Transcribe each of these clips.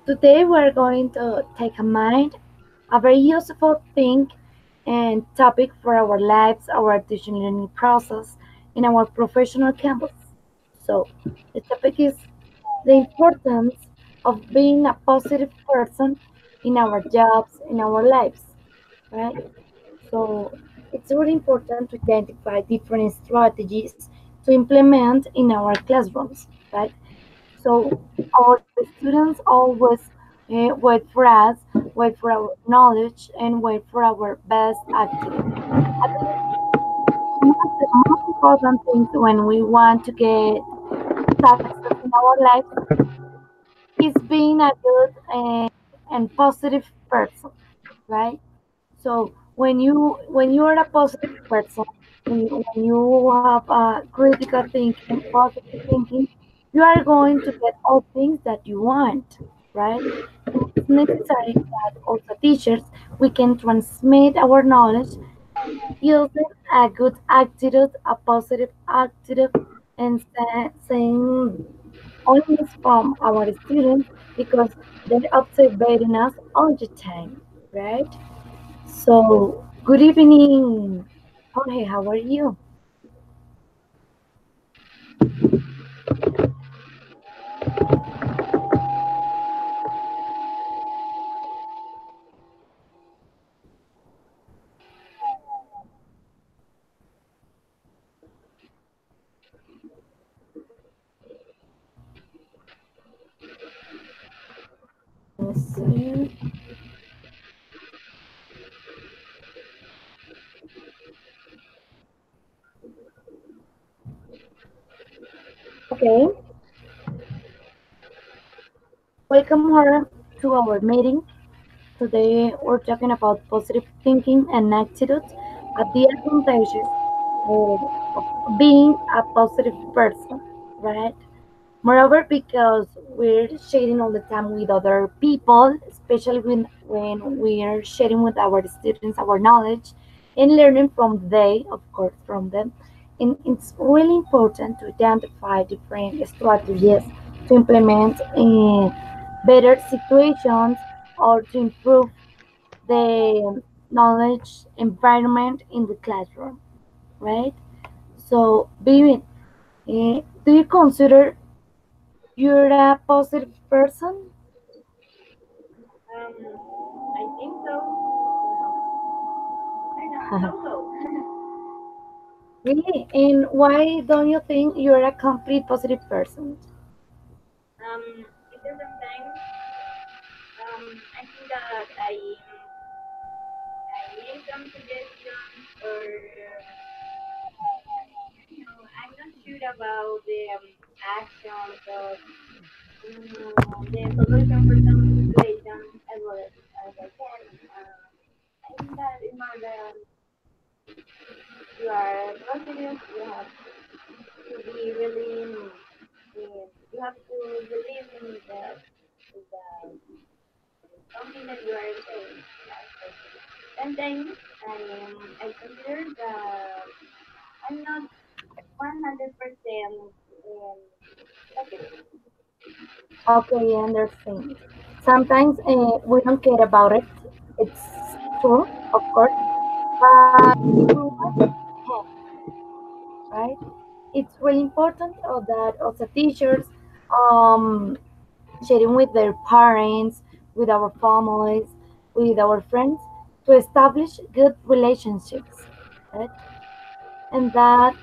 Today we're going to take a mind, a very useful thing and topic for our lives, our teaching learning process, in our professional campus. So the topic is the importance of being a positive person in our jobs, in our lives, right? So it's really important to identify different strategies to implement in our classrooms, right? So our students always wait for us, wait for our knowledge, and wait for our best attitude. I believe one of the most important things when we want to get success in our lives is being a good and positive person, right? So when you are a positive person, when you have a critical thinking, positive thinking, you are going to get all things that you want, right? And it's necessary that also teachers we can transmit our knowledge using a good attitude, a positive attitude, and saying always from our students because they're observing us all the time, right? So, good evening, Jorge. How are you? Let's see. Okay, welcome her to our meeting. Today we're talking about positive thinking and attitude at the advantages of being a positive person, right? Moreover, because we're sharing all the time with other people, especially when we're sharing with our students our knowledge and learning from they, of course, from them. And it's really important to identify different strategies to implement in better situations or to improve the knowledge environment in the classroom, right? So, Vivian, do you consider you're a positive person? Um, I think so. I know, so. Really? And why don't you think you're a complete positive person? Because sometimes I think that I need some suggestions or I'm not sure about the actions or the solution for some situations as well as I can. I think that in order you are positive, you have to be really, you have to believe in the something that you are saying. Yeah, so sometimes I consider that I'm not 100% positive. Okay, I understand. Sometimes we don't care about it. It's true, of course, but you have, right? It's really important that also teachers um, sharing with their parents, with our families, with our friends to establish good relationships, right? And that,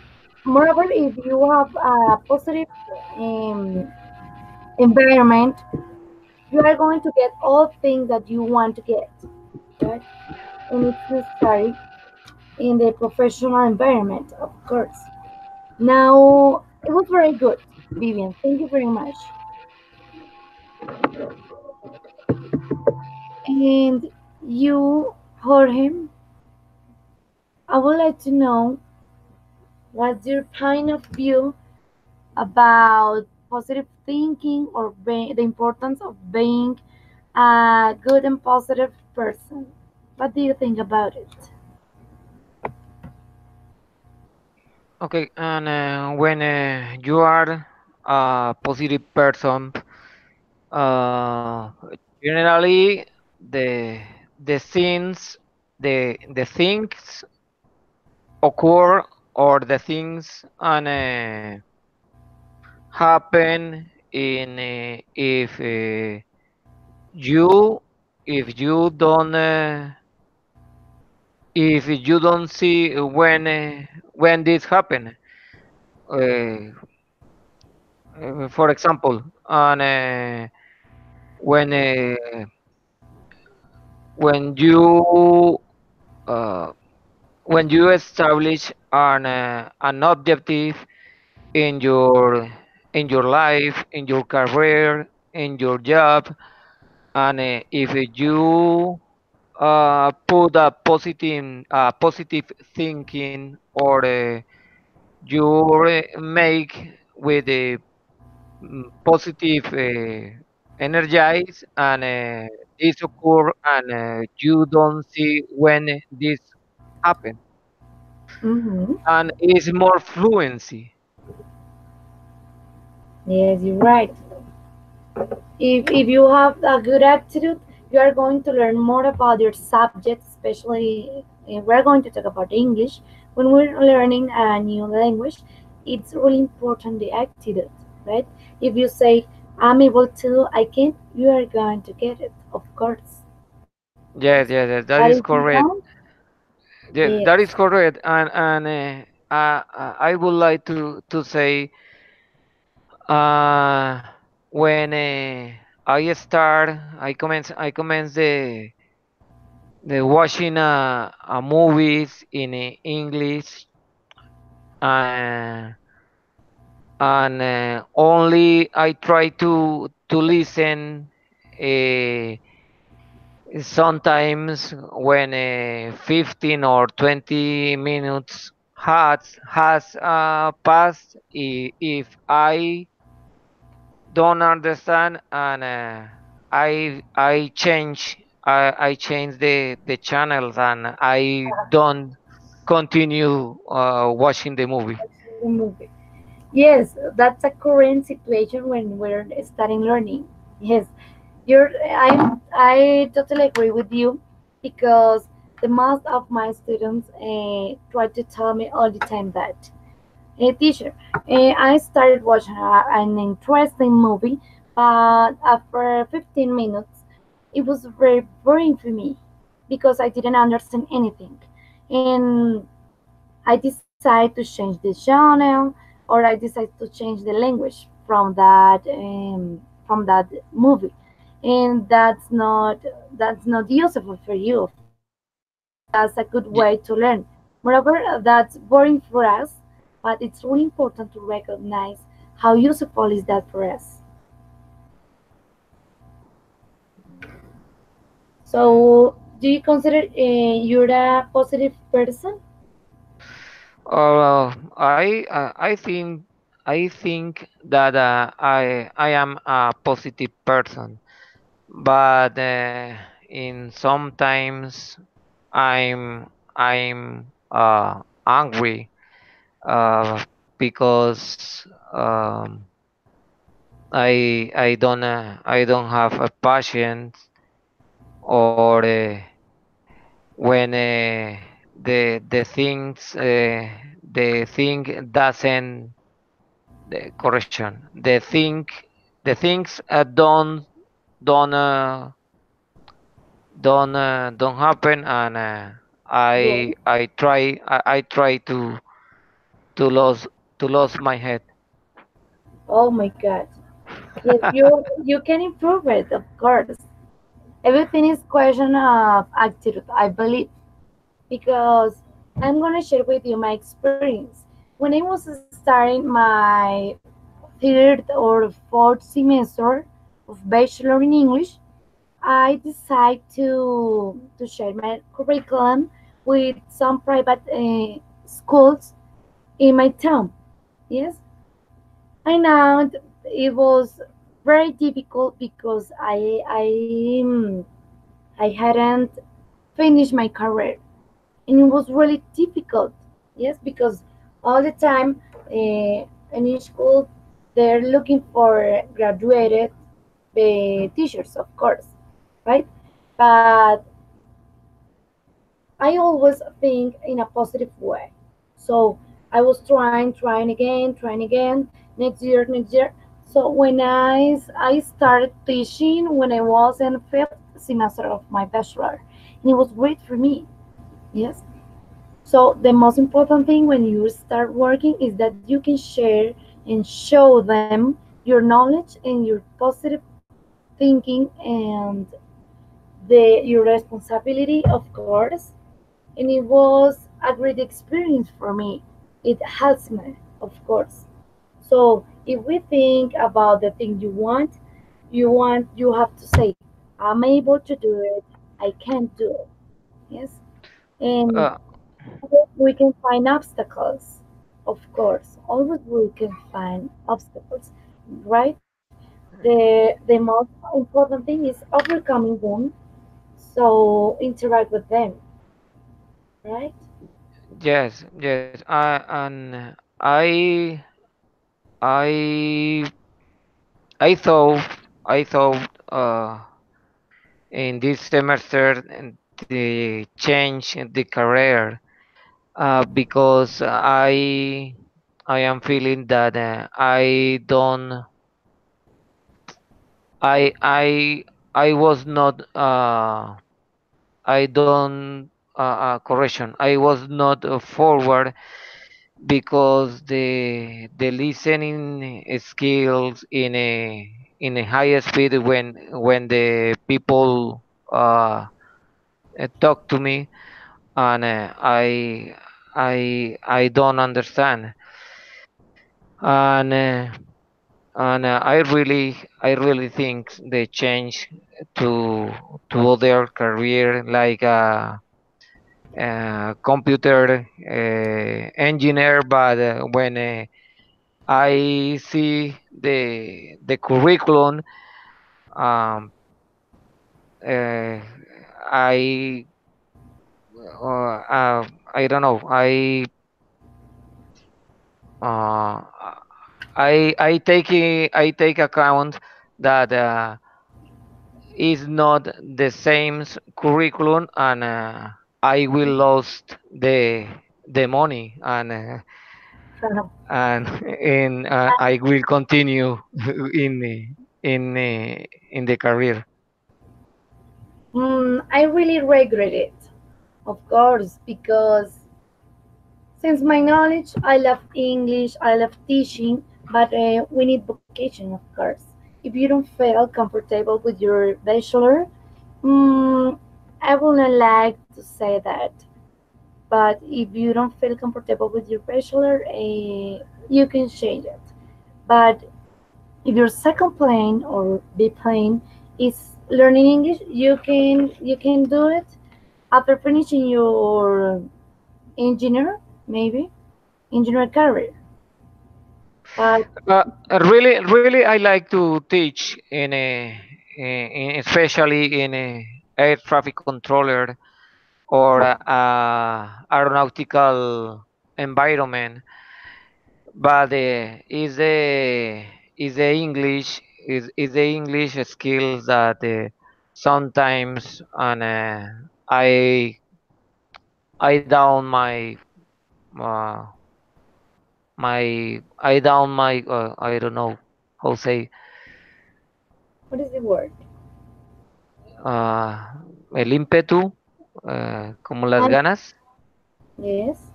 moreover, if you have a positive um, environment, you are going to get all things that you want to get, right? And it's necessary in the professional environment, of course. Now, it was very good, Vivian. Thank you very much. And you, Jorge, I would like to know what's your point of view about positive thinking or the importance of being a good and positive person. What do you think about it? Okay, and when you are a positive person, Uh, Generally, the the things the things occur, or the things and happen in you if you don't see when this happen. Uh, for example, and when uh, when you uh, when you establish an objective in your life, in your career, in your job, and if you put a positive thinking, or you make with a positive energize, and this occur, and you don't see when this happen, Mm-hmm. and is more fluency. Yes, you're right. If you have a good attitude, you are going to learn more about your subject, especially we're going to talk about English. When we're learning a new language, it's really important the attitude, right? If you say, I'm able to, I can, you are going to get it, of course. Yes, yes, yes, But that if is you correct. don't, Yes, yes. that is correct. And I would like to say, uh, when I commence the watching a movies in English, uh, and only I try to listen. Uh, Sometimes when 15 or 20 minutes has passed, if I don't understand, and I change the channels, and I don't continue watching the movie. The movie. Yes, that's a current situation when we're starting learning. Yes, I totally agree with you because the most of my students try to tell me all the time that, hey teacher, I started watching an interesting movie, but after 15 minutes, it was very boring for me because I didn't understand anything, and I decide to change the channel, or I decide to change the language from that movie, and that's not useful for you, of course. That's a good Ye- way to learn. Moreover, that's boring for us, but it's really important to recognize how useful is that for us. So, do you consider you're a positive person? I think that I am a positive person, but in sometimes I'm angry, because I don't have a patience, or when the things the thing doesn't the correction the things don't don't happen, and Yes. I try to lose my head. Oh my God. Yes, you can improve it, of course. Everything is question of attitude, I believe, because I'm gonna share with you my experience. When I was starting my third or fourth semester of bachelor in English, I decided to share my curriculum with some private schools in my town. Yes, I know it was very difficult because I hadn't finished my career, and it was really difficult. Yes, because all the time in each school they're looking for graduated teachers, of course, right? But I always think in a positive way. So I was trying again, next year. So when I started teaching when I was in fifth semester of my bachelor, and it was great for me. Yes. So the most important thing when you start working is that you can share and show them your knowledge and your positive thinking and the your responsibility, of course. And it was a great experience for me. It helps me, of course. So if we think about the thing you have to say, I'm able to do it. I can do it. Yes, and Uh, we can find obstacles. Of course, always we can find obstacles, right? The most important thing is overcoming them. So interact with them, right? yes, yes. I I thought in this semester the change in the career because I am feeling that I I was not I don't correction, I was not forward because the listening skills in a high speed when the people talk to me, and I don't understand, and I really think they change to other career like computer engineer, but when I see the curriculum, um, uh, I I don't know, uh, I take account that is not the same curriculum, and I will lost the money, and I will continue in in the career. I really regret it, of course, because since my knowledge, I love English, I love teaching, but we need vocation, of course. If you don't feel comfortable with your bachelor, mm, I wouldn't like to say that. But if you don't feel comfortable with your bachelor, you can change it. But if your second plan or B plan is learning English, you can do it after finishing your engineer, maybe engineer career. But Really, I like to teach especially in a air traffic controller or aeronautical environment, but is the English skills that sometimes, and I down uh, I down my I don't know how say what is the word? el ímpetu, como las And ganas. yes,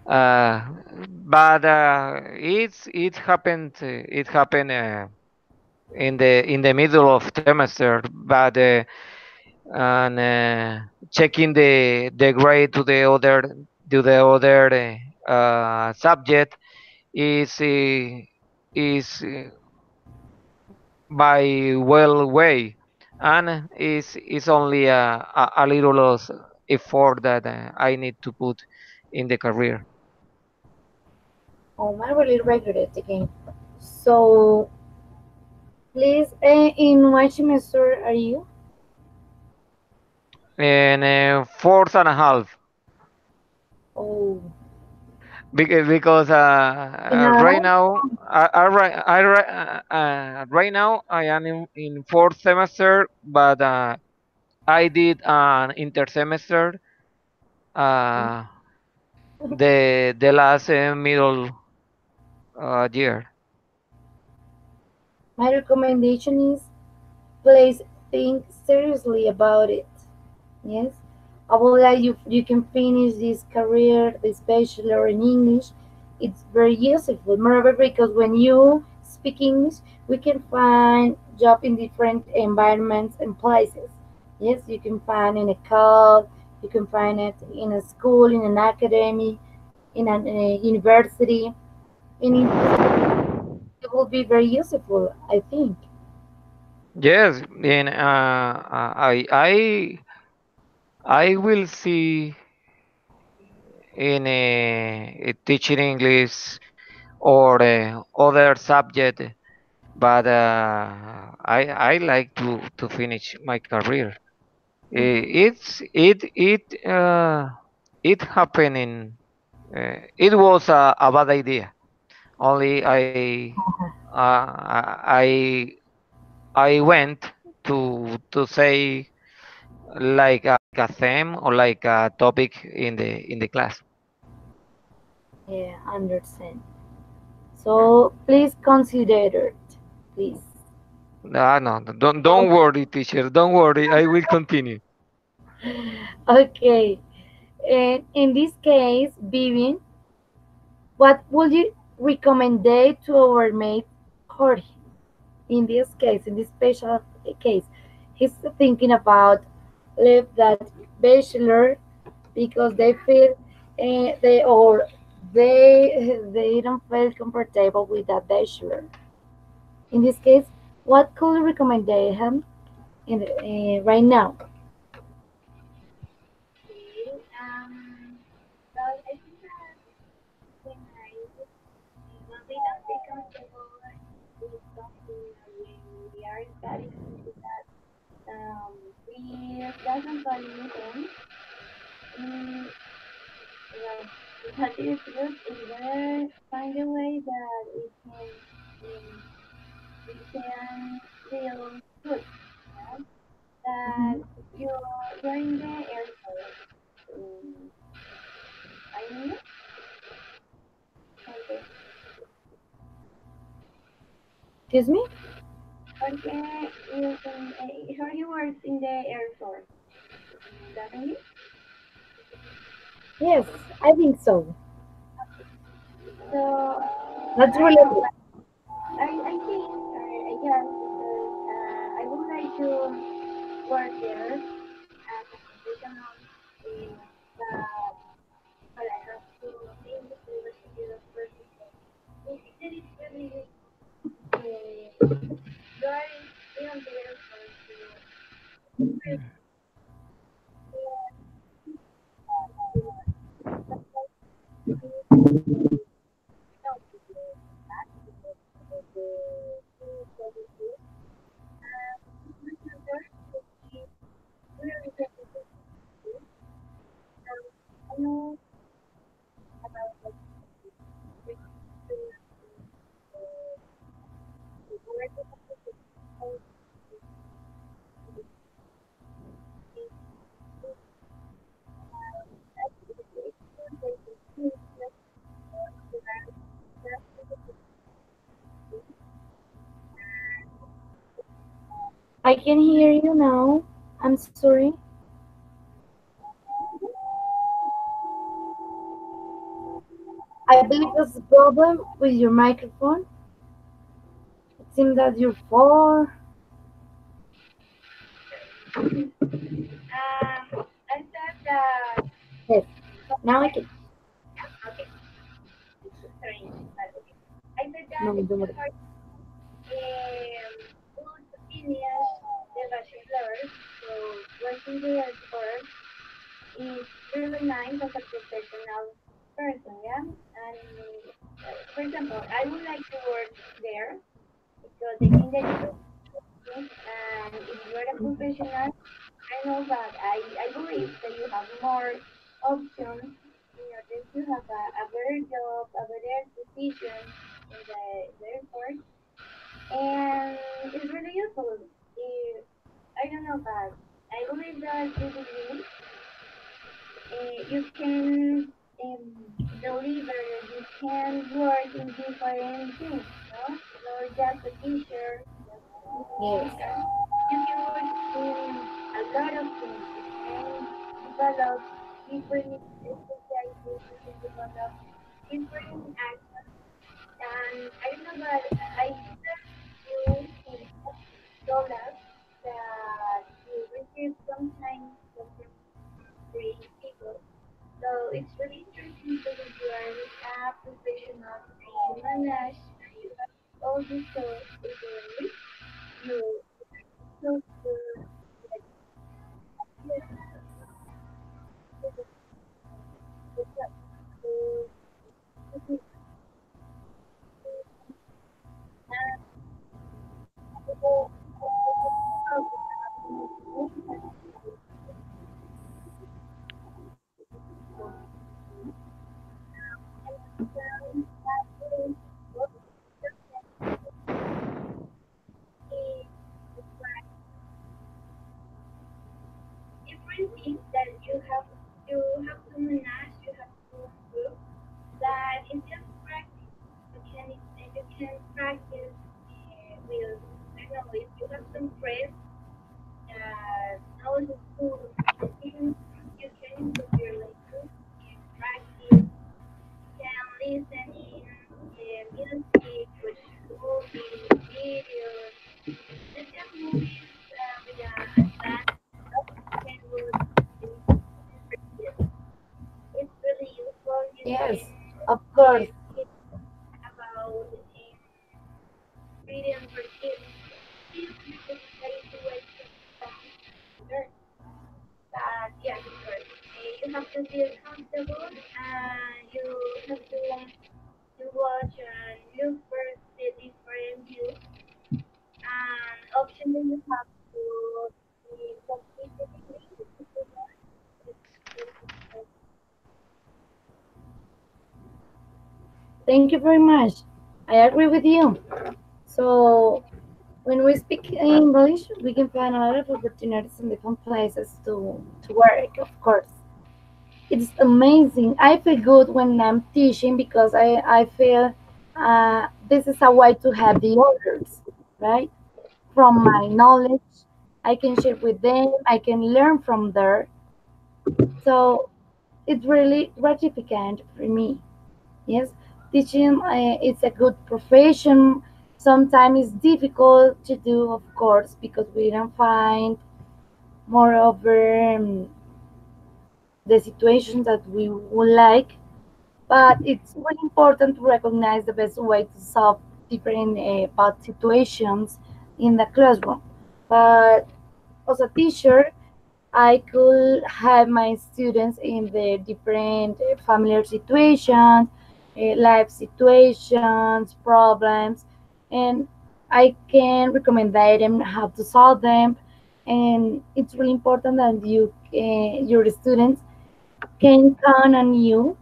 Uh, but it happened in the middle of semester, but and checking the grade to the other subject is by well way, and is only a little effort that I need to put in the career. oh, I really regret it again. So please, in what semester are you? And fourth and a half. Oh, because You right know, now right now I am in fourth semester, but I did an intersemester uh, the last middle year. my recommendation is please think seriously about it. Yes, I would like you can finish this career, this bachelor in English. It's very useful. Moreover, because when you speak English, we can find job in different environments and places. Yes, you can find in a call, you can find it in a school, in an academy, in a university, and it will be very useful, I think. Yes, and I will see in teaching English or other subject, but I like to finish my career. It happened in it was a bad idea. Only I went to say like a theme or like a topic in the class. Yeah, understand. So please consider it, please. No, no, no, don't worry, teacher. Don't worry. I will continue. Okay, and in this case, Vivian, what would you recommend to our mate Jorge? In this case, in this special case, he's thinking about leave that bachelor because they feel they don't feel comfortable with that bachelor. In this case, what could you recommend him right now? Okay. Well, I think that when when we don't feel comfortable with something or when we are studying something that we doesn't value them, mm, well, what is good is better find a way that um, we can feel good, yeah? That Mhm. you're in the airport. Um, I mean, okay. Excuse me? Jorge is Jorge works in the Air Force, doesn't he? Yes, I think so. So That's I don't really know, good. but I think I guess because I would like to work there as a professional, but I have to think the university of course because I think that it's really going beyond the Air Force to I can hear you now. I'm sorry. I believe there's a problem with your microphone. It seems that you're far. I thought that Yes, now I can. okay, sorry, but okay. I said No, that don't worry. for would finish the bachelor, so working the airport is really nice as a professional person, yeah. And for example, I would like to work there because I think that it's good, and if you are a professional, I know that I believe that you have more options in then you have a better job, a better position in the airport, and it's really useful. I don't know, but I believe that with degree, you can deliver, you can work in different things, no? Not just a teacher, just a Yes. teacher. You can work in a lot of things. You can develop different specialties, you can develop different actions. And I don't know, but I think that you told us that you receive sometimes some free people. So it's really interesting because you are a professional and you manage and you have all these tools in your list. You so to like yes, to the to to different things that you have to manage, you have to improve. That is just practice. You can practice with I don't know if you have some friends knows the school things you can improve your language, you can practice, you can listen in music, watch movies, videos, not just movies with advanced stuff. You can watch videos. It's really useful. You Yes, can of course. kids about freedom for kids. Kids because that is the way to learn. But yes, of course, you have to feel comfortable and you have to watch and look for the different views and options that you have to complete the degree if you want. It's Thank you very much. I agree with you. So, when we speak English, we can find a lot of opportunities in different places to work, of course. It's amazing. I feel good when I'm teaching because I feel this is a way to have the others, right? From my knowledge, I can share with them, I can learn from there. So it's really gratificant for me. Yes, teaching it's a good profession. Sometimes it's difficult to do, of course, because we don't find moreover the situations that we would like. But it's really important to recognize the best way to solve different bad situations in the classroom. But as a teacher, I could have my students in the different familiar situations, life situations, problems, and I can recommend them how to solve them. And it's really important that your students can count on you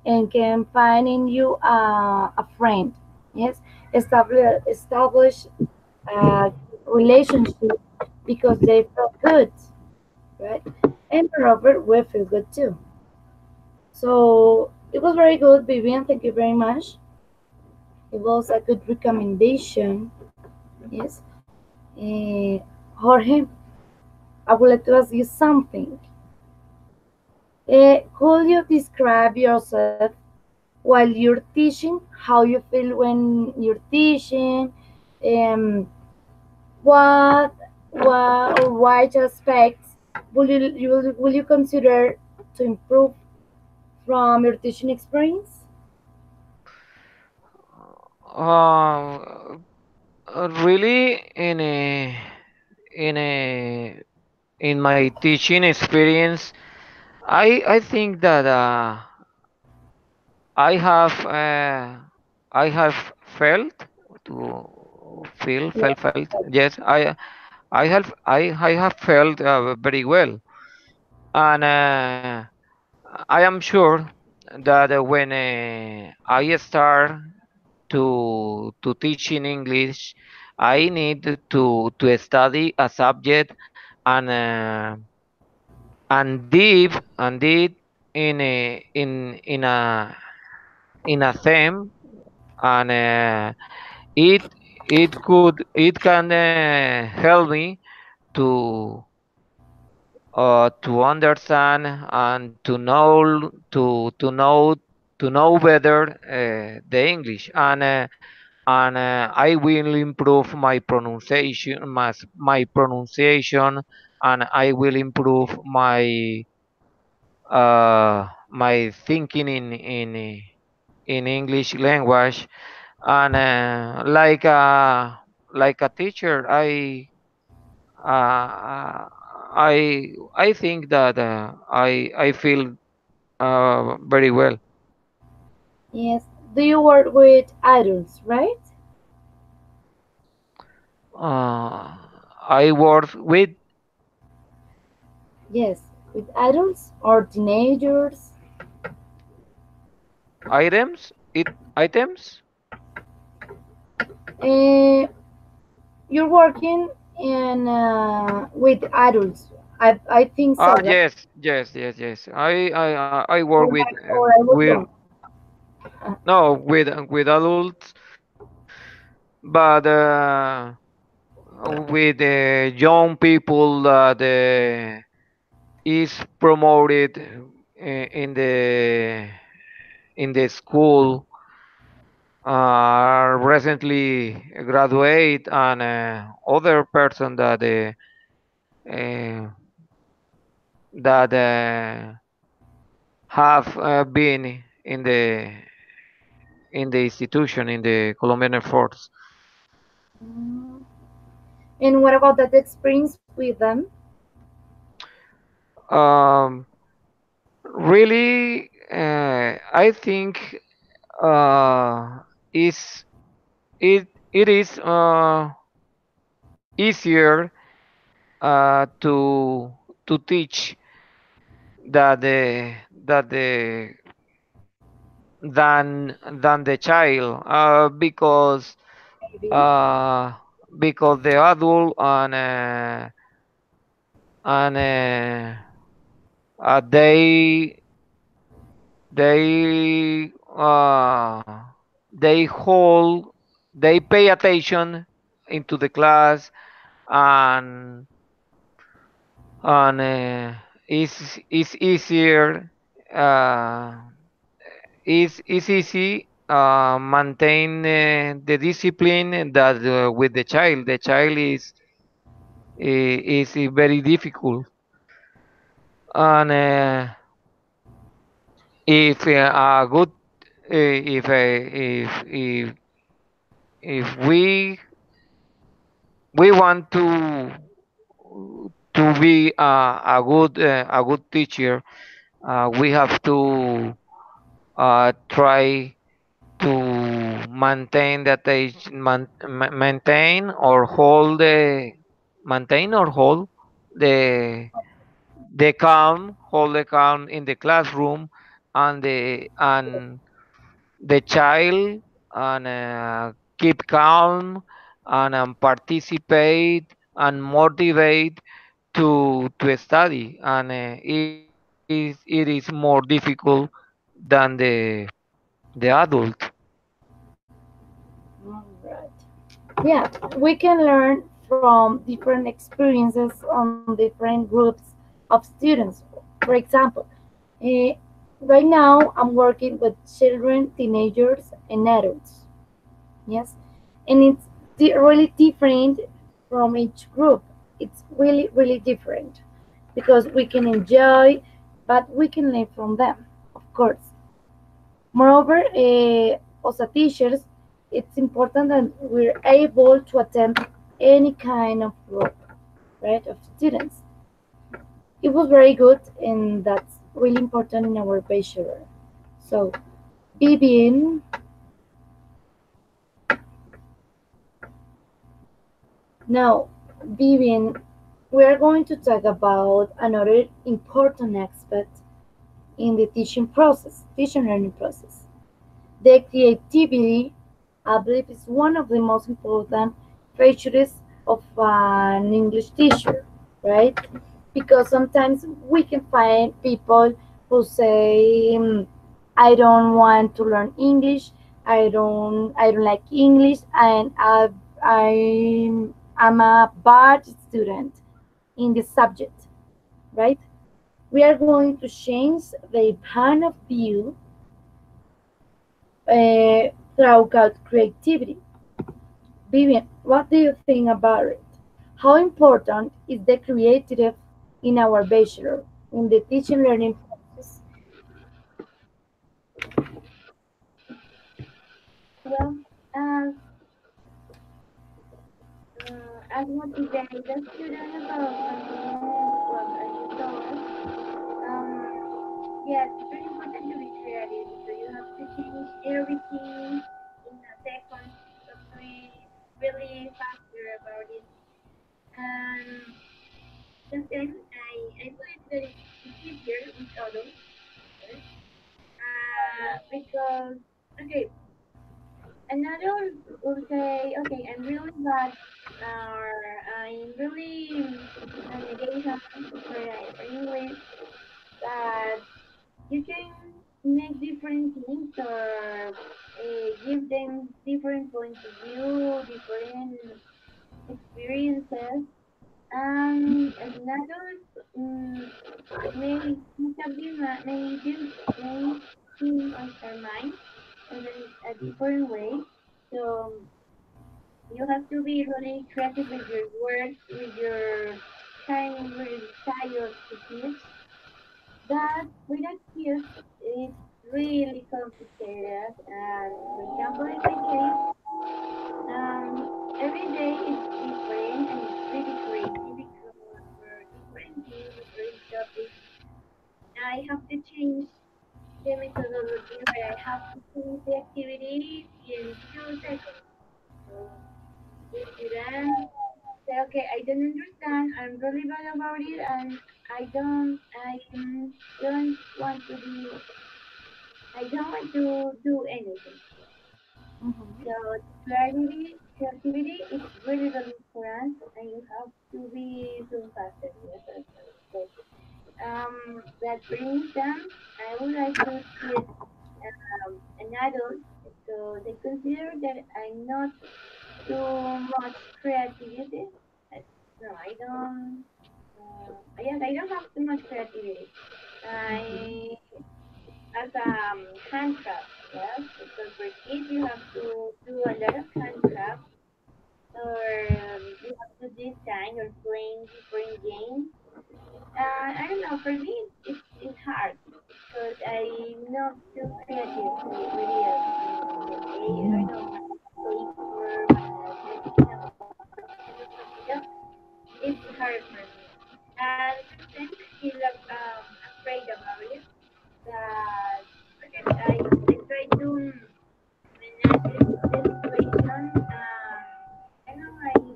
and can find in you a friend. Yes, establish a relationship because they feel good, right? And moreover, we feel good too. So it was very good, Vivian. Thank you very much. It was a good recommendation. Yes. Uh, Jorge, I would like to ask you something. Could you describe yourself while you're teaching? How you feel when you're teaching? Um, what, or what aspects will you consider to improve from your teaching experience? Uh, really, in a in my teaching experience, I think that I have uh, I have felt to felt. Yes, I have felt very well, and I am sure. that when I start to teach in English, I need to study a subject and and deep in a theme, and it it can help me to to understand and to know better the English, and I will improve my pronunciation, and I will improve my thinking in English language, and like a teacher, I think that I feel very well. Yes. Do you work with adults, right? Uh, I work with Yes, with adults or teenagers. items. Uh, you're working in with adults. I think so, right? Yes, yes, yes, yes. I work with Or I was with wrong. Uh, no with adults, but with young people that is promoted in the school, recently graduate, and other person uh, that have been in the institution in the Colombian Air Force. mm. And what about that experience with them? Um, Really, I think is it is easier to teach that the than the child, Maybe. uh, because the adult and they they uh, they hold they pay attention into the class, and it's easier, uh, it's easy maintain the discipline that with the child is very difficult, and if a good if we want to be a good teacher, we have to try to maintain or hold the hold the calm in the classroom, and the child, and keep calm, and participate and motivate to study, and it is more difficult than the adult. Right. Yeah, we can learn from different experiences on different groups of students. For example, eh, right now I'm working with children, teenagers, and adults. Yes, and it's really different from each group. It's really, really different because we can enjoy, but we can learn from them, of course. Moreover, as a teachers, it's important that we're able to attend any kind of group, right, of students. It was very good, and that's really important in our bachelor. So, Vivian, now, Vivian, we are going to talk about another important aspect. in the teaching process, teaching learning process. The creativity, I believe, is one of the most important features of an English teacher, right? Because sometimes we can find people who say, "I don't want to learn English. I don't like English, and I'm a bad student in this subject," right? We are going to change the point of view throughout creativity. Vivian, what do you think about it? How important is the creative in our bachelor, in the teaching learning process? Well, as as motivate the student about something, well, as you told us, yes, it's very important to be creative because you have to change everything in a second. You have to be really faster about it. And sometimes I believe that it's easier with adults, right? Because, okay, another will say, okay, I'm really bad, or I'm really negation for English, but you can make different things or give them different points of view, different experiences, and another may have may think on their mind in a different way. So you have to be really creative with your words, with your kind, with style to teach. But with a kids, it's really complicated. And for example, in my case, every day is different and it's really crazy because for different things, different topics, I have to change the methodology where I have to change the activity in 2 seconds. So the student say, okay, I don't understand. I'm really bad about it, and I don't want to be. I don't want to do anything. So Mhm. creativity is really, really important, and you have to be so faster. Yes, so that brings them. I would like to teach an adult, so they consider that I'm not too much creativity. Uh, No, I don't. Yes, I don't have too much creativity. Mhm. I as handcraft, yes, because for kids you have to do a lot of handcraft, or you have to design or playing different games. I don't know. For me, it's hard because I'm not too creative with it. I don't know, my paper, my design, yeah, it's hard for me. And sometimes I feel like, afraid about it. That okay, I try to manage the situation. I know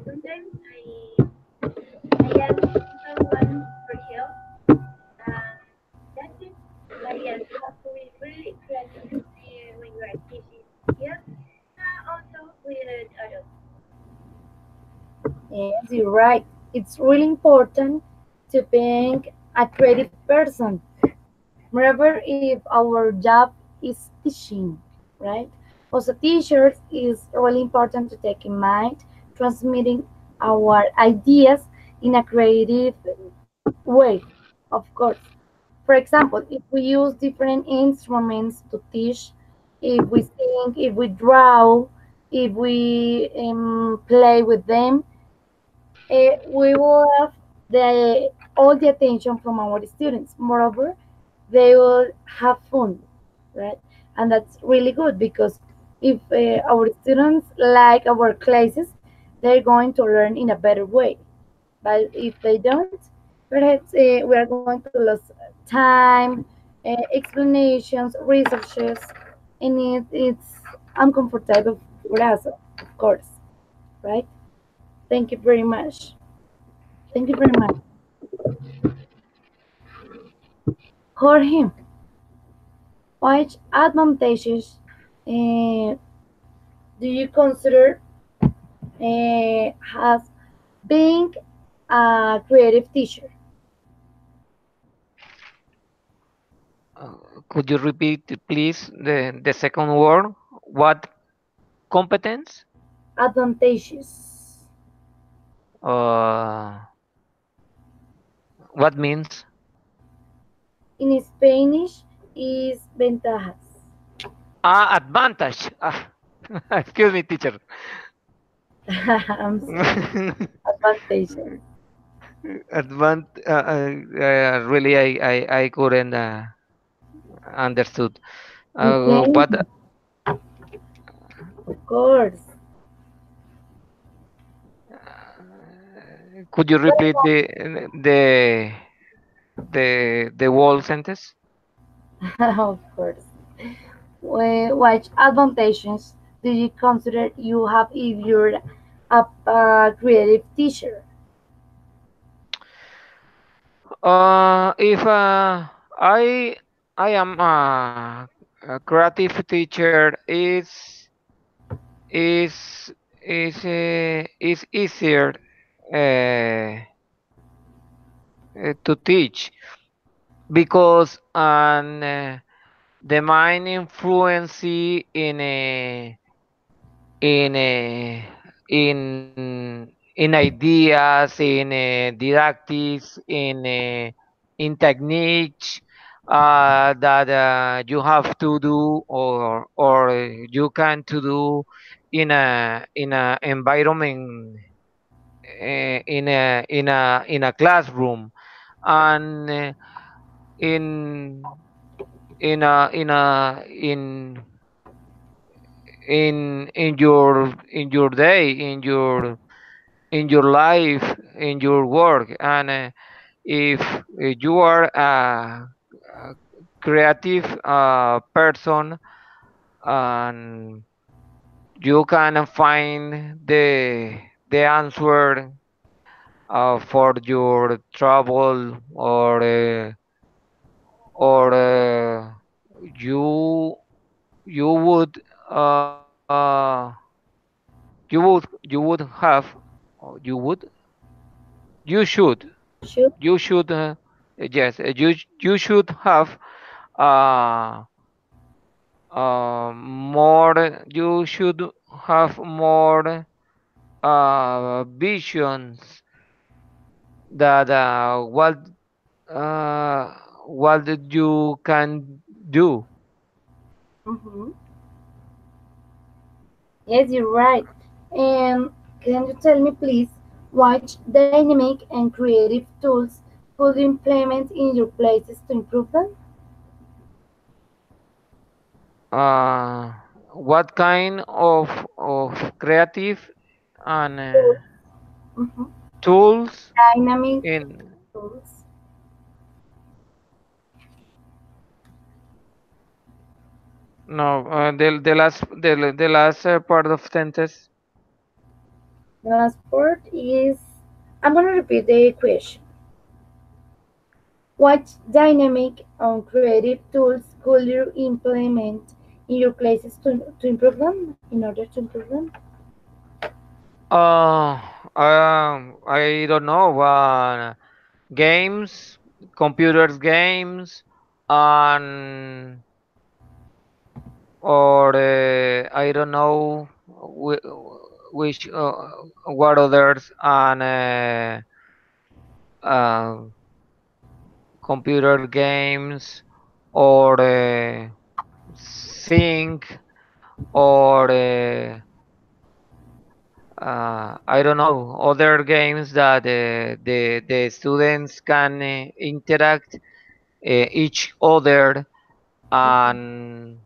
sometimes I ask someone for help. That's it. But yes, you have to be really creative when you are teaching kids. Also with adults. Yes, you're right. It's really important to being a creative person. Remember, if our job is teaching, right? Also, teachers is really important to take in mind, transmitting our ideas in a creative way, of course. For example, if we use different instruments to teach, if we sing, if we draw, if we play with them, we will have all the attention from our students. Moreover, they will have fun, right? And that's really good because if our students like our classes, they're going to learn in a better way. But if they don't, perhaps we are going to lose time, explanations, researches, and it's uncomfortable for us, of course, right? Thank you very much. Thank you very much. Jorge, Which advantages uh, do you consider has being a creative teacher? Could you repeat, please, the second word? What competence? Advantages. Uh, what means? In Spanish is ventajas. Ah, advantage. Ah, excuse me, teacher. I'm sorry. Advantages. Really, I couldn't understood. Okay, What of course. could you repeat the the whole sentence? Of course. Which advantages do you consider you have if you're a creative teacher? If I am a creative teacher, is is easier to teach because the main influence in in ideas, in didactics, in techniques that you have to do or you can to do in a environment in a classroom and in in your day in your life in your work and if you are a creative person and you can find the answer for your trouble or you you would you would have you would you should Should. you should yes you should have uh, more you should have more visions that uh, what did you can do. Mhm. Yes, you're right. And can you tell me, please, which dynamic and creative tools could you implement in your places to improve them? uh, what kind of creative and Mhm. tools Dynamic in tools. no the last part of sentence. The last part is I'm going to repeat the question. What dynamic and creative tools could you implement in your classes to improve them, in order to improve them? uh I don't know games computers games and or I don't know which what others and computer games or sing or I don't know other games that the students can interact each other and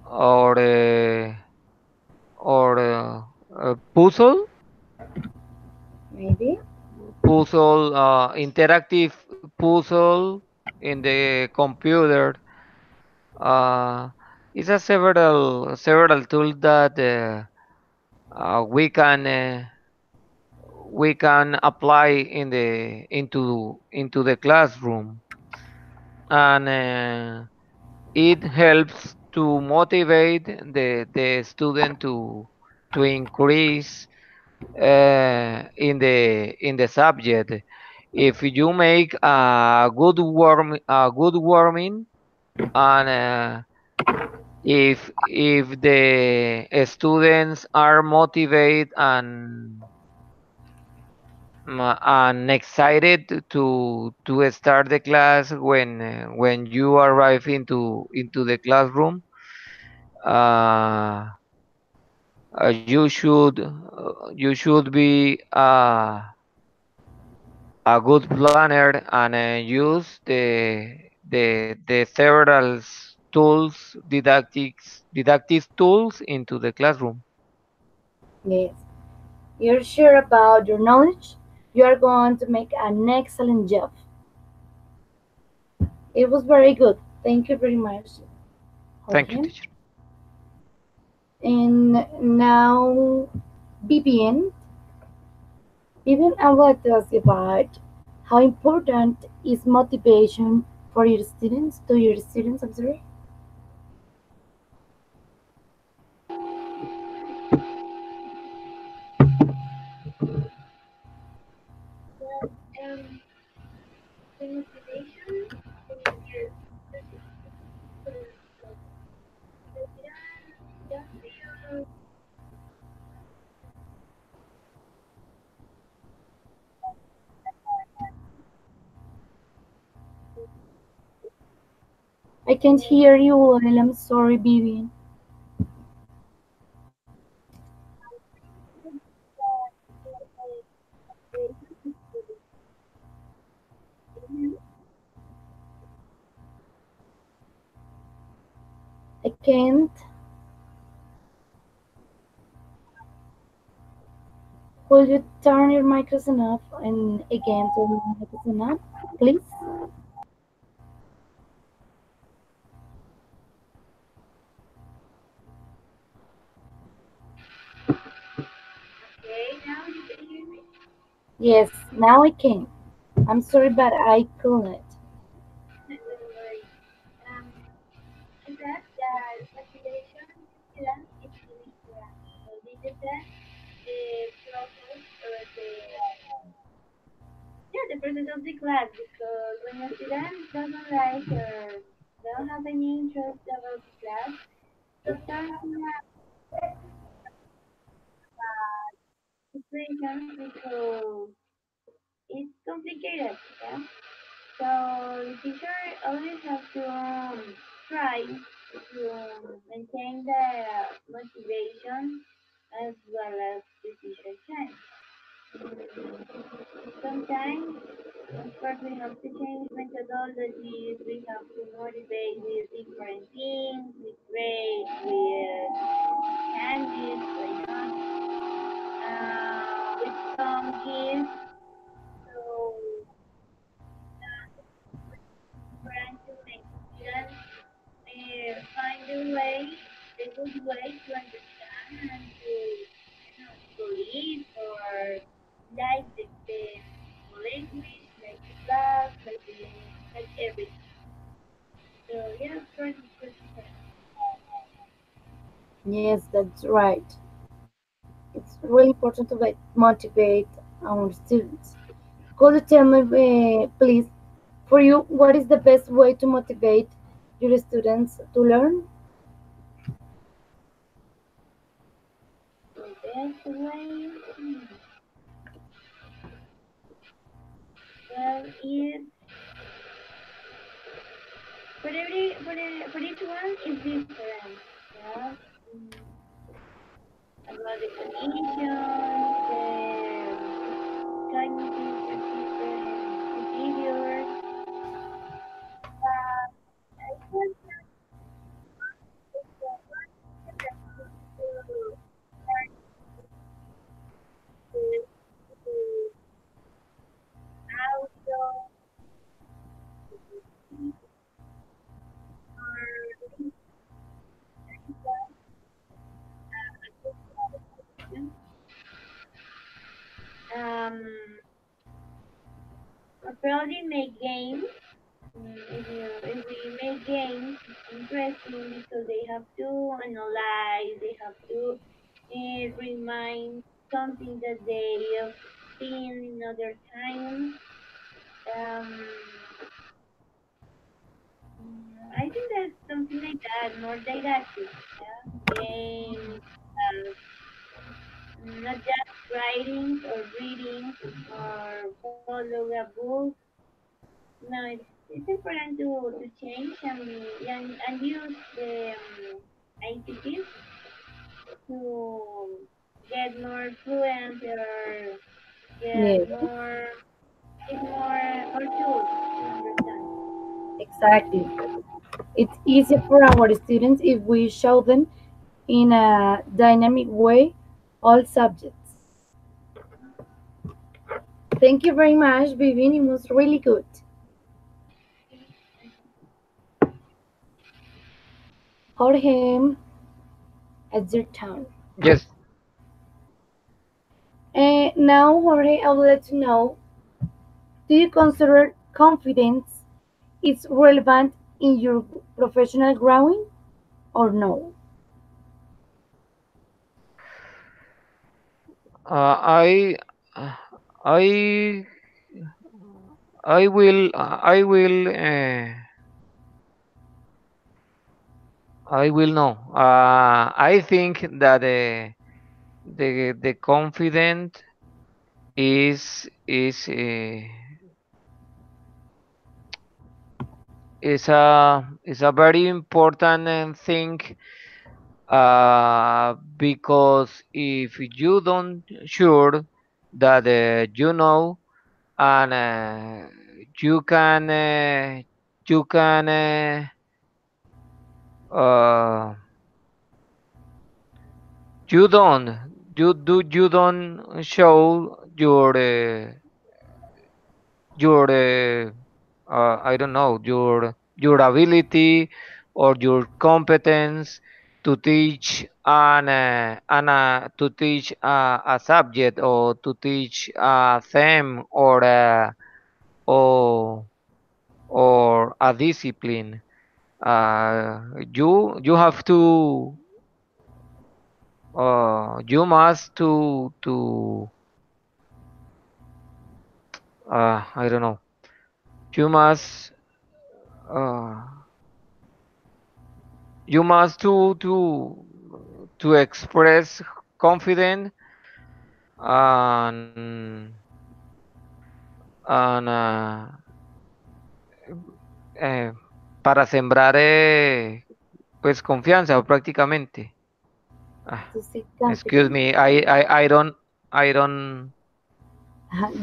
or puzzle Maybe. interactive puzzle in the computer. Uh, it's a several tools that we can apply in the into the classroom and it helps to motivate the student to increase in the subject. If you make a good warming, and if the students are motivated and excited to start the class when you arrive into the classroom, uh, you should be a good planner and use the several tools, didactic tools into the classroom. Yes. You're sure about your knowledge? You are going to make an excellent job. It was very good. Thank you very much, Thank you, Jorge. teacher. And now, Vivian. Vivian, I would like to ask you about how important is motivation for your students, to your students, I'm sorry. Well, the motivation is the don't feel I can't hear you well, I'm sorry, Vivian. I can't. Will you turn your microphone off and again turn your microphone up, please? okay. Now you can hear me. Yes, now I can. I'm sorry, but I couldn't. Don't worry. Um, I said that motivation students is really important. So this is the process or the yeah the process of the class because when a student doesn't like or don't have any interest about the class, sometimes we have situations because it's complicated. Yeah. So the teacher always has to try to maintain the motivation as well as the teacher can. Sometimes, of course, we have to change methodologies. We have to motivate with different things, with grades, with candies, why not? With some gifts. So, trying to make students find a way, a good way to understand and to, believe or like the language, like the class, like everything. So yeah, of course, it's good important. Yes, that's right. It's really important to motivate our students. Could you tell me, please, for you, what is the best way to motivate your students to learn? The best way, well, is for each one is different. Yeah. Mm, about the conditions, the cognitive behaviors. I think it's that need to learn to outdoor or um, or probably make games if we make games interesting because they have to analyze, they have to remind something that they have seen in other times. Um, I think that's something like that, more didactic. Yeah, games, not just writing or reading or follow a book. No, it's important to change and use the ICTs to get more fluent or get Yes, more tools to understand. exactly. It's easier for our students if we show them in a dynamic way all subjects. Thank you very much, Vivian. It was really good. Jorge, it's your turn. Yes. Now, Jorge, I would like to know, do you consider confidence is relevant in your professional growing or no? I I I will know. I think that the confident is a very important thing, because if you don't sure that you know, and you can you can uh, you don't you don't show your I don't know, your ability or your competence to teach to teach a subject, or to teach a theme, or or a discipline. You have to you must to I don't know, you must uh, you must to express confidence, and and eh, para sembrar pues confianza prácticamente. Ah, To seek excuse confidence. me, I don't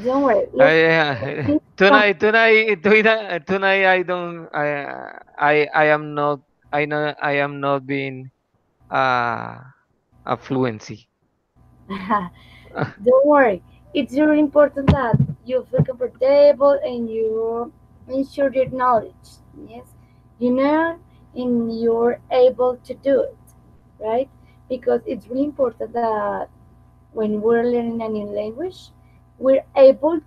Don't worry. Let's I seek confidence. tonight I don't I am not, I am not being uh a fluency. Don't worry. It's really important that you feel comfortable and you ensure your knowledge. Yes, you know, and you're able to do it, right? Because it's really important that when we're learning a new language, we're able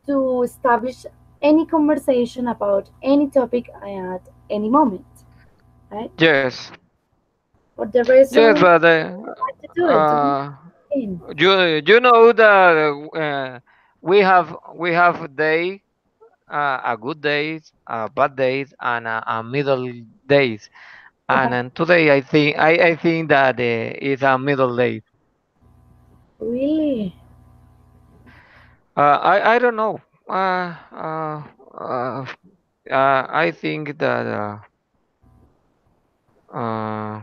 to establish any conversation about any topic at any moment, right? Yes, For the reason yes, we but like to do it, don't uh, we? you know that we have day, a good days, bad days, and a middle days. And today I think that it's a middle day. Really? I don't know. Uh, uh, uh, I think that uh,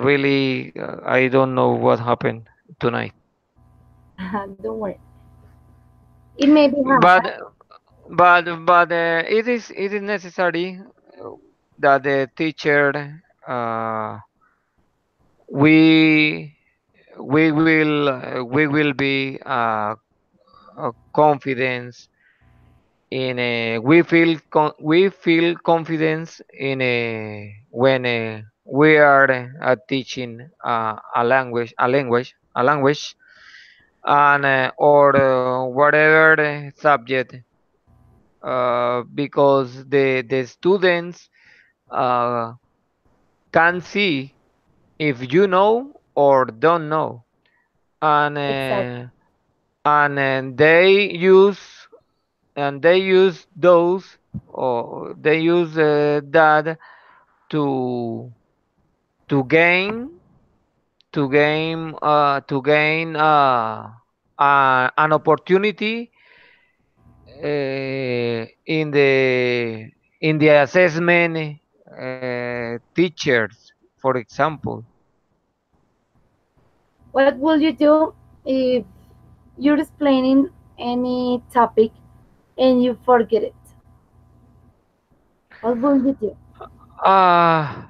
really I don't know what happened tonight. Don't worry. It maybe But happen. it is necessary that the teacher, we we will be confidence in a we feel confidence in a when we are teaching a language, and or whatever the subject because the students uh, can see if you know or don't know, and Exactly. they use those, or they use that to to gain an opportunity in the assessment teachers, for example. What will you do if you're explaining any topic and you forget it? What will you do? I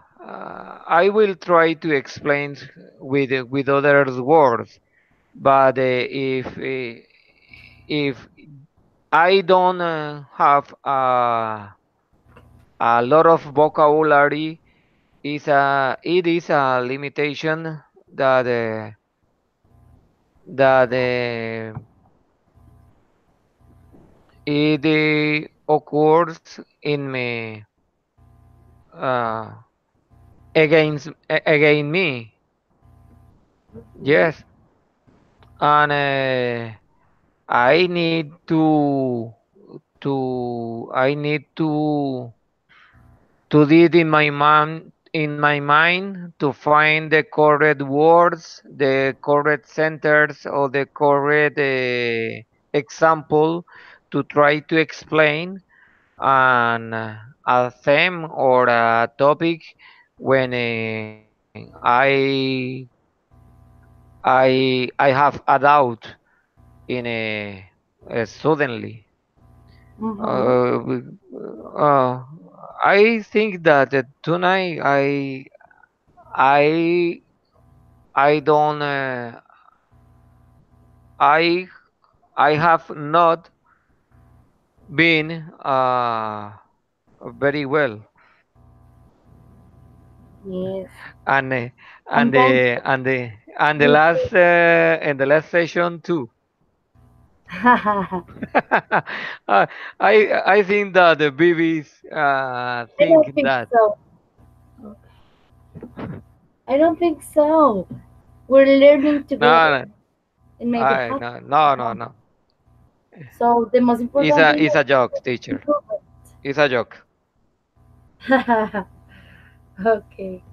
will try to explain with other words, but if I don't have a lot of vocabulary, it is a limitation that that it occurs in me, uh, against me. Okay. Yes, and I need I need to did in my mind to find the correct words, the correct centers, or the correct example to try to explain an a theme or a topic when I have a doubt in suddenly. Mm-hmm. Uh, uh, I think that tonight I I don't I I have not been very well, Yes. and Sometimes and the we last in the last session too. I uh, I think that the babies don't think think that. so. I don't think so. We're learning together. No, no, And maybe have no, no, no, no. so the most important thing It's is a joke, to teacher. improve It's a joke. it. Okay.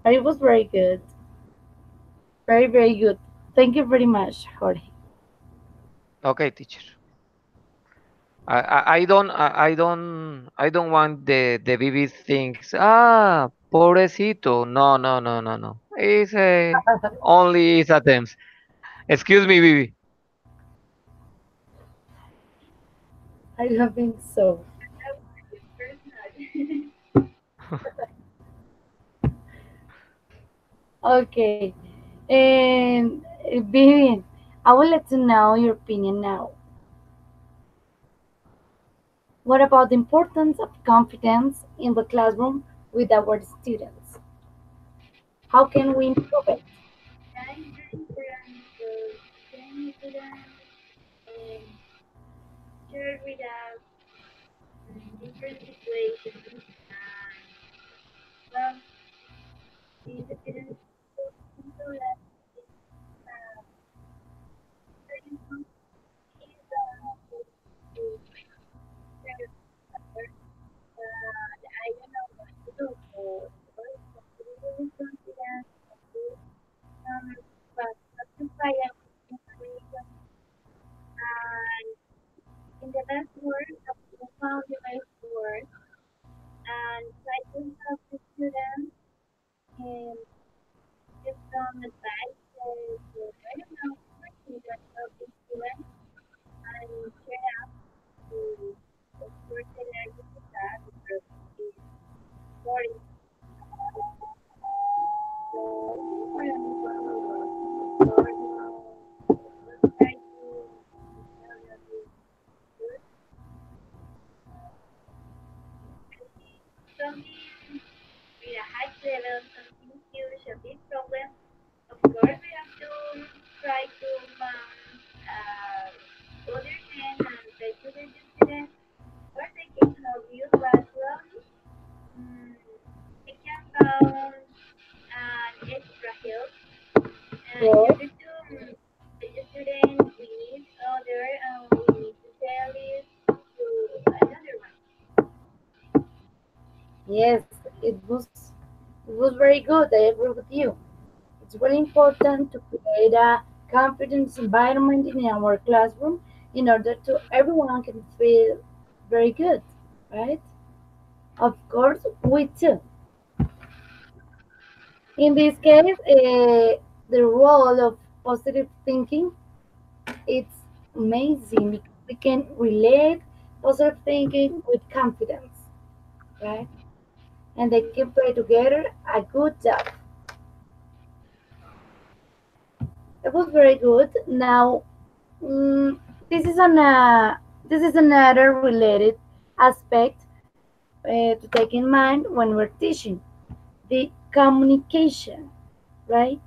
And it was very good. Very, very good. Thank you very much, Jorge. Okay, teacher. I don't want the baby thinks, pobrecito. No, no, no, no, no. It's only his attempts. Excuse me, baby. I don't think so. That was your personal. Okay. And Vivian, I would like to know your opinion now. What about the importance of confidence in the classroom with our students? How can we improve it? That is very important because then you couldn't um, share with us different situations and well, these students also like uh, very good is to share others, but I don't know what to do. So, what is really confident? Yes, it was very good. I agree with you. It's really important to create a confidence environment in our classroom in order to everyone can feel very good, right? Of course, we too. In this case, the role of positive thinking it's amazing because we can relate positive thinking with confidence, right? And they can play together a good job. It was very good. Now, mm, this is this is another related aspect to take in mind when we're teaching the communication, right?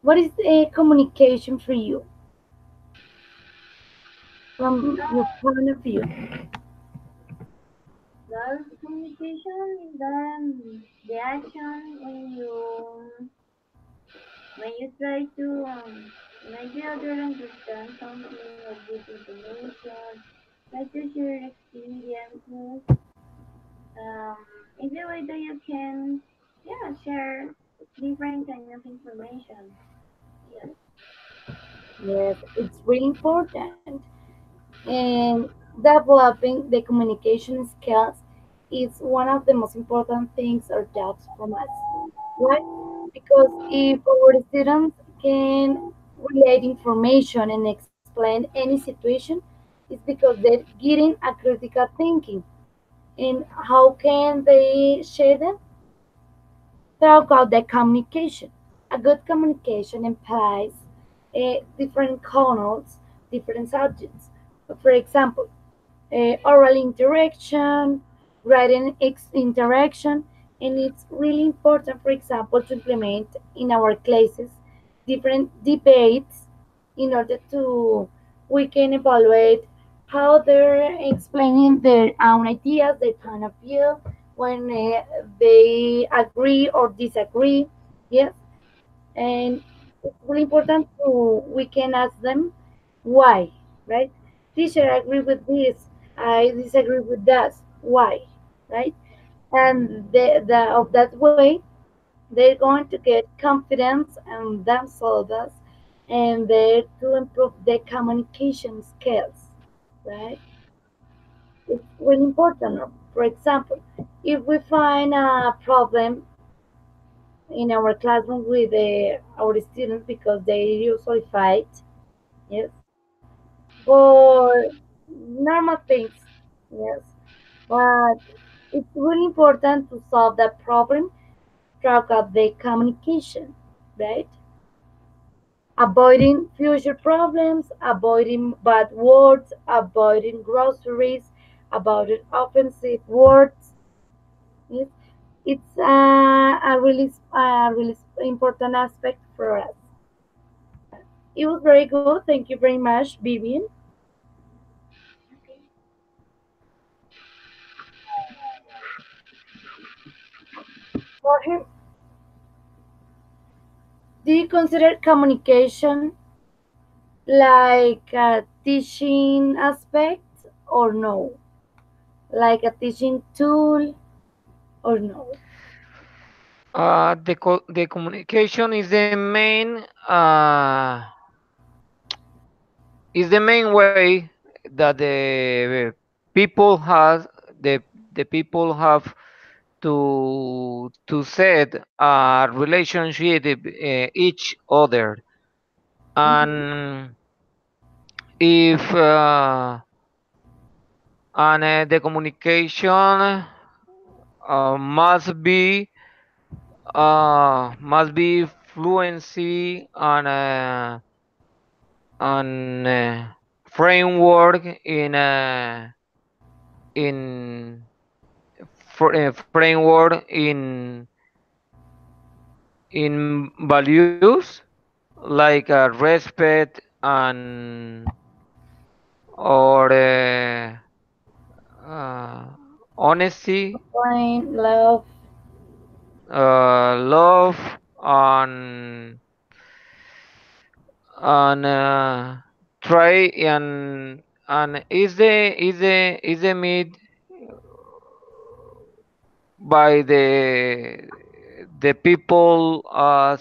What is communication for you from your point of view? Well, communication is the action when you try to make the other understand something or give information, try to share experiences. Um, it's the way that you can, yeah, share different kind of information. Yes. Yes, it's really important. And developing the communication skills is one of the most important things or jobs from us. Why? Because if our students can relate information and explain any situation, it's because they're getting a critical thinking. And how can they share them? Talk about the communication. A good communication implies different channels, different subjects. For example, oral interaction, writing interaction, and it's really important, for example, to implement in our classes different debates in order to we can evaluate how they're explaining their own ideas, their point of view, when they agree or disagree. Yes, and it's really important to we can ask them why, right? Teacher, I agree with this, I disagree with that, why, right? And of that way they're going to get confidence in themselves and they to improve their communication skills, right? It's really important. For example, if we find a problem in our classroom with our students because they usually fight, yes, for normal things, yes, but it's really important to solve that problem, track up the communication, right? Avoiding future problems, avoiding bad words, avoiding groceries, avoiding offensive words. Yes, it's a really important aspect for us. It was very good. Thank you very much, Vivian. Okay. Jorge, do you consider communication like a teaching aspect or no? Like a teaching tool or no? The communication is the main way that people has the people have to set a relationship each other. Mhm. And if the communication must be fluency and framework in framework in values like respect and or uh, honesty, Plain love. love, and and try and is the meat by the people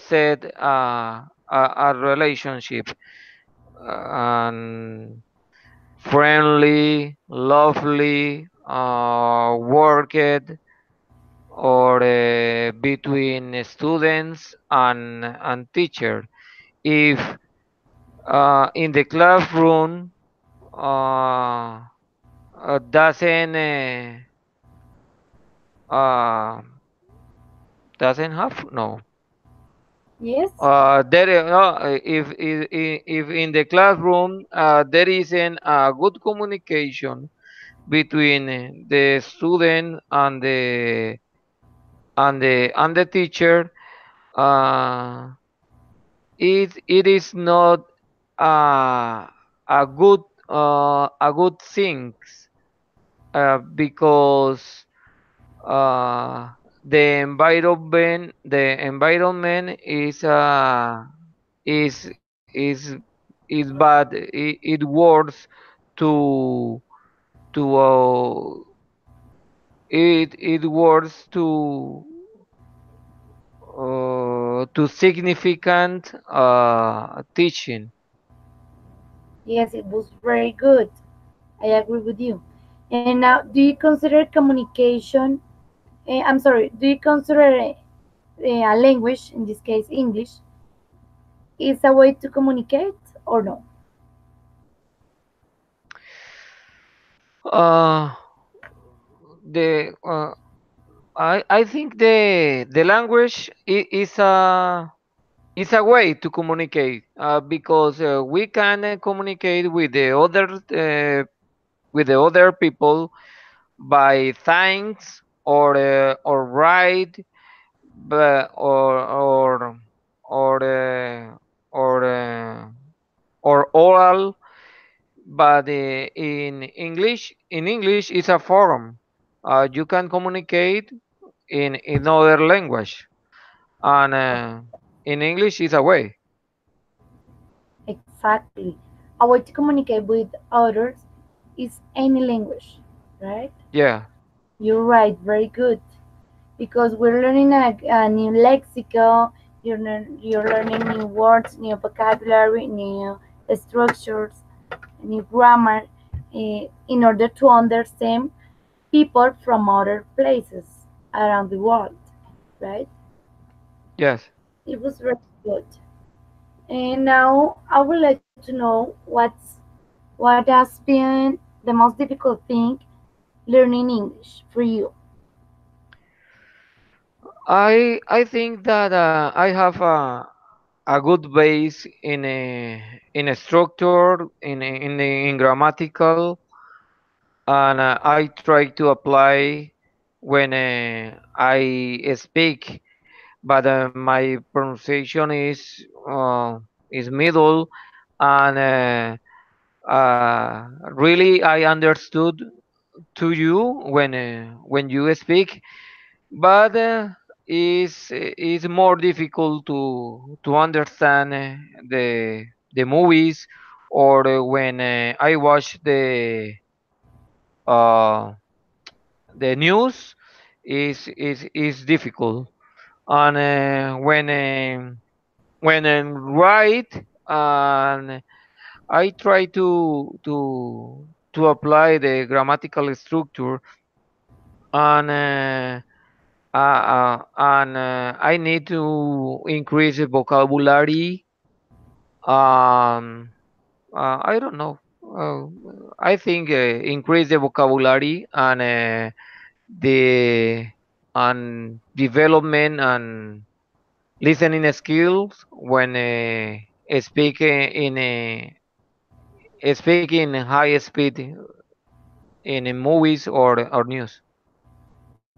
said a relationship and friendly, lovely, worked or between students and teacher. If in the classroom doesn't uh, doesn't have no. Yes. If in the classroom there isn't a good communication between the student and the teacher, uh, it is not uh, a good thing because uh, the environment is is bad. It works to it works to significant teaching. Yes, it was very good. I agree with you. And now, do you consider communication? I'm sorry. Do you consider a language, in this case English, is a way to communicate or no? Uh, the I think the language is a way to communicate because we can communicate with the other people by thanks or write but or uh, or uh, or oral. But in English it's a form. You can communicate in other language, and in English is a way. Exactly. A way to communicate with others is any language, right? Yeah. You're right. Very good. Because we're learning a new lexical, you're learning new words, new vocabulary, new structures, new grammar, in order to understand people from other places around the world, right? Yes. It was very good. And now I would like to know what has been the most difficult thing learning English for you. I think that I have a good base in a structure in grammatical, and I try to apply when I speak, but my pronunciation is middle, and really I understood to you when you speak, but it's more difficult to understand the movies, or when I watch uh, the news is difficult, and when I write, and I try to apply the grammatical structure, and I need to increase the vocabulary. Um, I don't know. Uh, I think increase the vocabulary the and development and listening skills when speaking high speed in movies or news.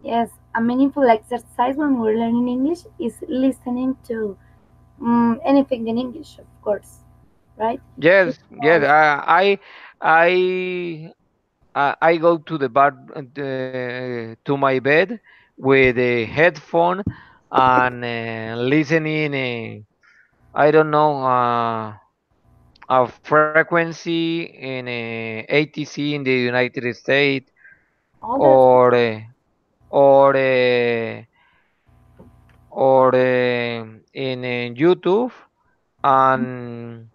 Yes, a meaningful exercise when we're learning English is listening to anything in English, of course, right? Yes, yes. Because I go to the bar to my bed with a headphone and listening. I don't know a frequency in ATC in the United States, oh, that's or good. or in YouTube and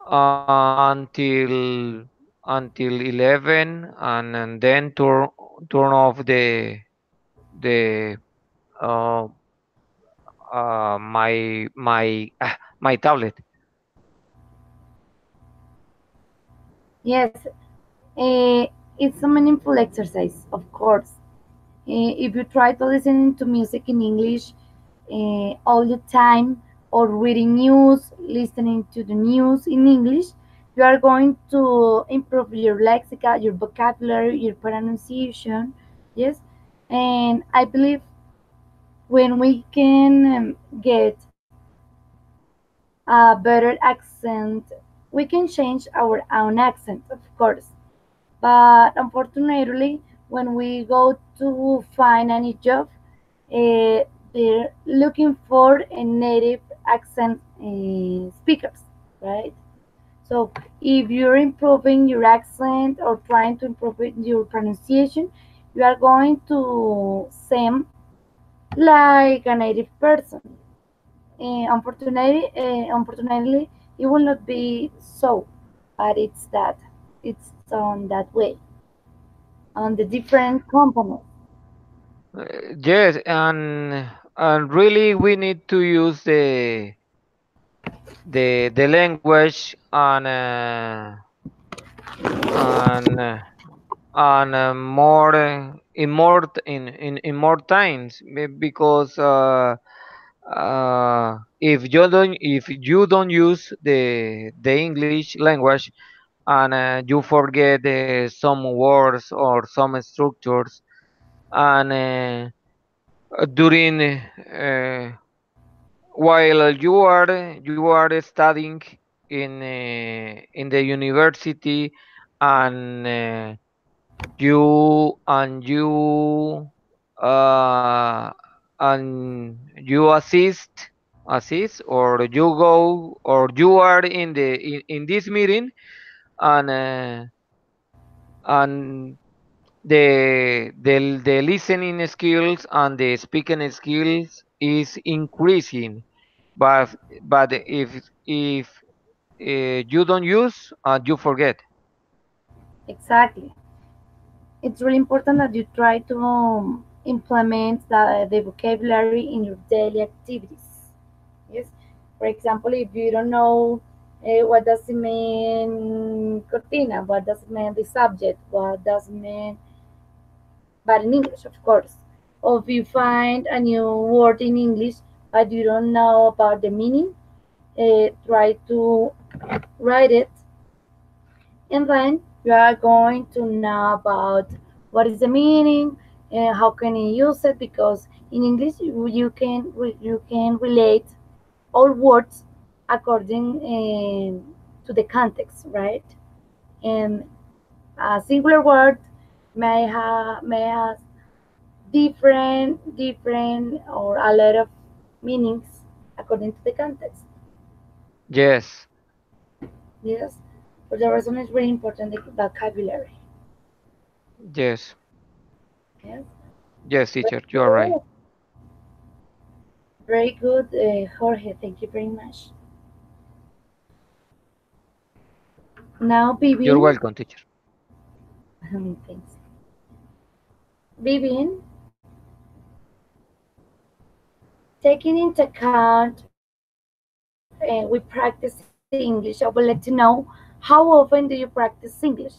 until 11 and then turn off the uh, my tablet. Yes, it's a meaningful exercise, of course. If you try to listen to music in English all the time, or reading news, listening to the news in English, you are going to improve your lexica, your vocabulary, your pronunciation. Yes, and I believe when we can get a better accent, we can change our own accent, of course. But unfortunately, when we go to find any job, they're looking for a native accent speakers, right? So if you're improving your accent or trying to improve your pronunciation, you are going to seem like a native person. Unfortunately, it will not be so, but it's on that way on the different components. Yes, and really we need to use the language and more in more times because if you don't use the English language and you forget some words or some structures and during while you are studying in the university and you uh, and you assist or you go or you are in this meeting and and the listening skills and the speaking skills is increasing, but if you don't use you forget. Exactly. It's really important that you try to implement the vocabulary in your daily activities. Yes. For example, if you don't know what does it mean cortina, what does it mean the subject, what does it mean, but in English, of course. Or if you find a new word in English but you don't know about the meaning, try to write it, and then you are going to know about what is the meaning and how can you use it, because in English you can relate all words according to the context, right? And a singular word may have different or a lot of meanings according to the context. Yes, Yes, for the reason it's really important the vocabulary. yes, Yes. yes, Very teacher, you are right. good. Very good, Jorge. Thank you very much. Now, You're Vivian. welcome, teacher. Thanks. Vivian, taking into account we practice English, I would like to know how often do you practice English?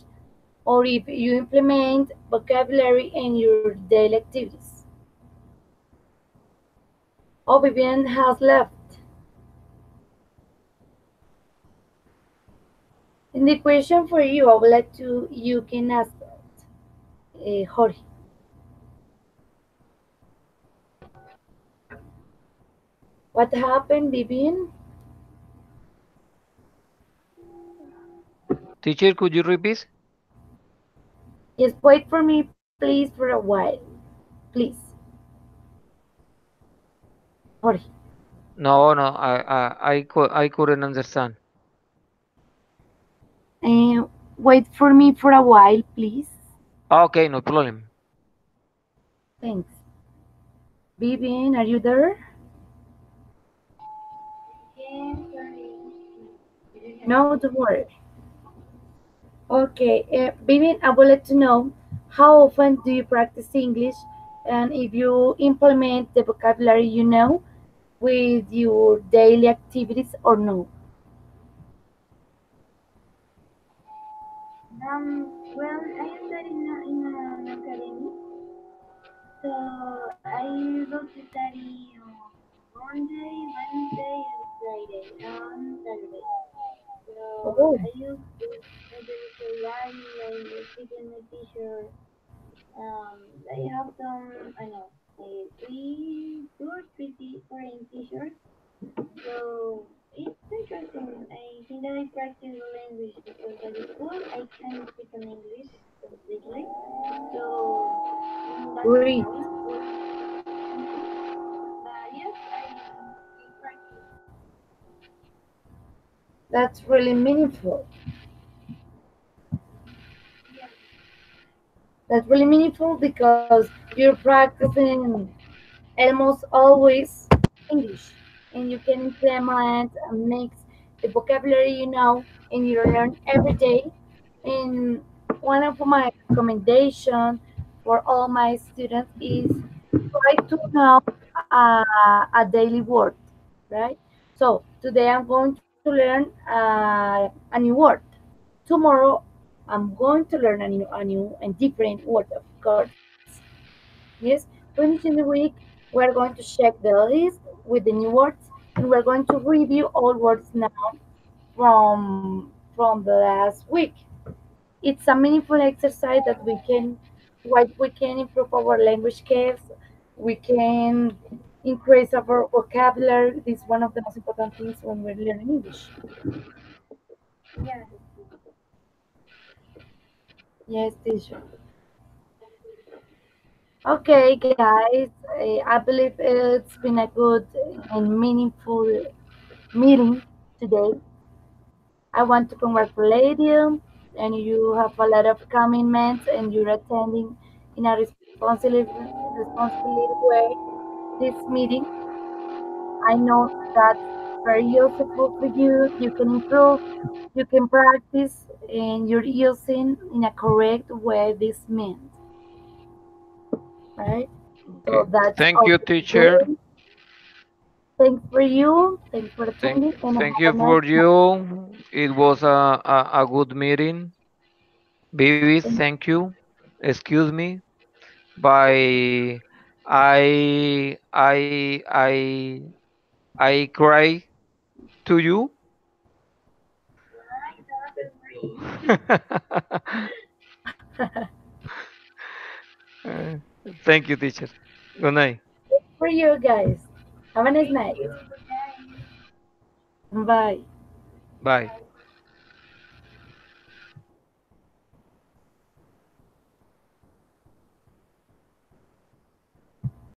Or if you implement vocabulary in your daily activities? Oh, Vivian has left. And the question for you, I would like to, you can ask Jorge. What happened, Vivian? Teacher, could you repeat? Just wait for me, please, for a while. Please, Jorge. No, no, I couldn't understand. Uh, Wait for me for a while, please. Okay, no problem. Thanks. Vivian, are you there? Again, sorry. I don't have No, don't worry. Okay, Vivian, I would like to know how often do you practice English and if you implement the vocabulary you know with your daily activities or no? Well, I study in an academy, so I go to study on Monday, Wednesday, and Friday, and Saturday. So Oh, I use the vocabulary, I speak with my teacher. I have some, I know, two or three foreign teachers. So it's interesting. I think that I practice the language because at the school I can speak in English completely. So back in great. high school, yes, I practice. That's really meaningful. Yeah, That's really meaningful because you're practicing almost always English and you can implement and mix the vocabulary you know and you learn every day. And one of my recommendations for all my students is try to know a daily word, right? So today I'm going to learn a new word. Tomorrow I'm going to learn a new and different word, of course. Yes, finishing the week, we're going to check the list with the new words, and we're going to review all words now from the last week. It's a meaningful exercise that we can improve our language skills, we can increase our vocabulary. This is one of the most important things when we're learning English. yeah, Yes, teacher. Okay, guys, I believe it's been a good and meaningful meeting today. I want to congratulate you, and you have a lot of commitments, and you're attending in a responsibility way this meeting. I know that's very useful for you. You can improve, you can practice, and you're using in a correct way this means, right? Okay. So that's Thank all you, for teacher. today. Thanks for you. Thanks for Thank attending, and thank have you a nice for you. It was a good meeting. Baby, night. thank you. Excuse me. By I cry to you. right, don't worry. Uh, Thank you, teacher. Good night. For you guys. Have a nice Thank night. you. Good night. Bye. Bye.